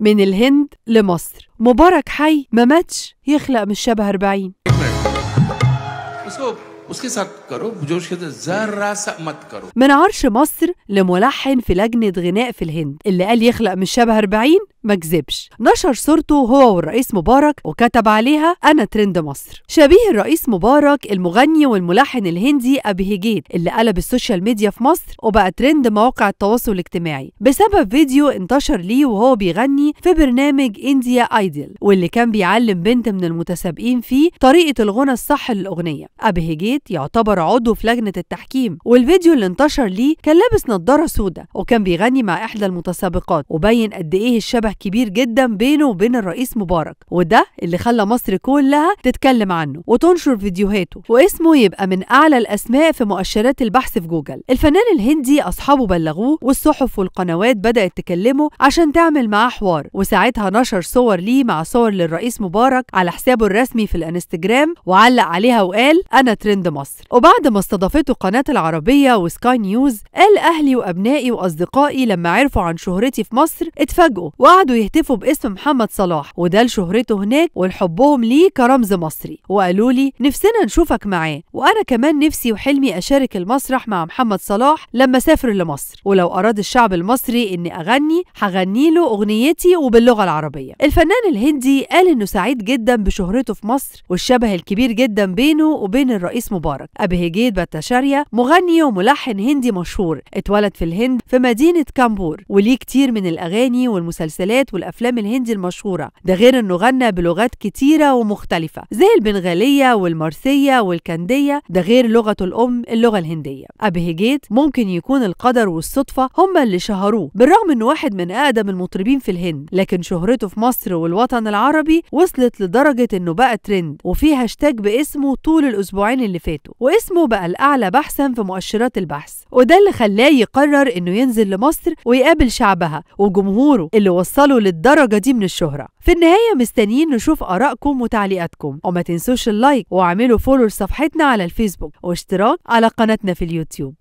من الهند لمصر. مبارك حي ما ماتش، يخلق مش شبه 40. من عرش مصر لملحن في لجنة غناء في الهند اللي قال يخلق مش شبه 40 ما كذبش. نشر صورته هو والرئيس مبارك وكتب عليها أنا ترند مصر. شبيه الرئيس مبارك المغني والملحن الهندي أبهجيت اللي قلب السوشيال ميديا في مصر وبقى ترند مواقع التواصل الاجتماعي بسبب فيديو انتشر ليه وهو بيغني في برنامج انديا ايدل، واللي كان بيعلم بنت من المتسابقين فيه طريقة الغنى الصح للأغنية. أبهجيت يعتبر عضو في لجنة التحكيم، والفيديو اللي انتشر ليه كان لابس نظارة سوداء وكان بيغني مع إحدى المتسابقات، وبين قد إيه الشبه كبير جدا بينه وبين الرئيس مبارك، وده اللي خلى مصر كلها تتكلم عنه وتنشر فيديوهاته، واسمه يبقى من أعلى الأسماء في مؤشرات البحث في جوجل. الفنان الهندي أصحابه بلغوه والصحف والقنوات بدأت تكلمه عشان تعمل معاه حوار، وساعتها نشر صور ليه مع صور للرئيس مبارك على حسابه الرسمي في الانستجرام وعلق عليها وقال أنا ترند مصر. وبعد ما استضافته قناة العربية وسكاي نيوز قال أهلي وأبنائي وأصدقائي لما عرفوا عن شهرتي في مصر اتفاجئوا وقعدوا يهتفوا باسم محمد صلاح وده لشهرته هناك ولحبهم ليه كرمز مصري، وقالوا لي نفسنا نشوفك معاه، وأنا كمان نفسي وحلمي أشارك المسرح مع محمد صلاح لما سافر لمصر، ولو أراد الشعب المصري إني أغني هغني له أغنيتي وباللغة العربية. الفنان الهندي قال إنه سعيد جدا بشهرته في مصر والشبه الكبير جدا بينه وبين الرئيس مبارك. أبهجيت باتشاريا مغني وملحن هندي مشهور، اتولد في الهند في مدينة كامبور وليه كتير من الأغاني والمسلسلات والأفلام الهندي المشهورة، ده غير إنه غنى بلغات كتيرة ومختلفة زي البنغالية والمارسية والكندية، ده غير لغته الأم اللغة الهندية. أبهجيت ممكن يكون القدر والصدفة هما اللي شهروه بالرغم إنه واحد من أقدم المطربين في الهند، لكن شهرته في مصر والوطن العربي وصلت لدرجة إنه بقى ترند وفيه هاشتاج باسمه طول الأسبوعين اللي فاتوا، واسمه بقى الأعلى بحثا في مؤشرات البحث، وده اللي خلاه يقرر إنه ينزل لمصر ويقابل شعبها وجمهوره اللي وصلوا للدرجة دي من الشهرة. في النهاية مستنيين نشوف آرائكم وتعليقاتكم، وما تنسوش اللايك واعملوا فولو لصفحتنا على الفيسبوك واشتراك على قناتنا في اليوتيوب.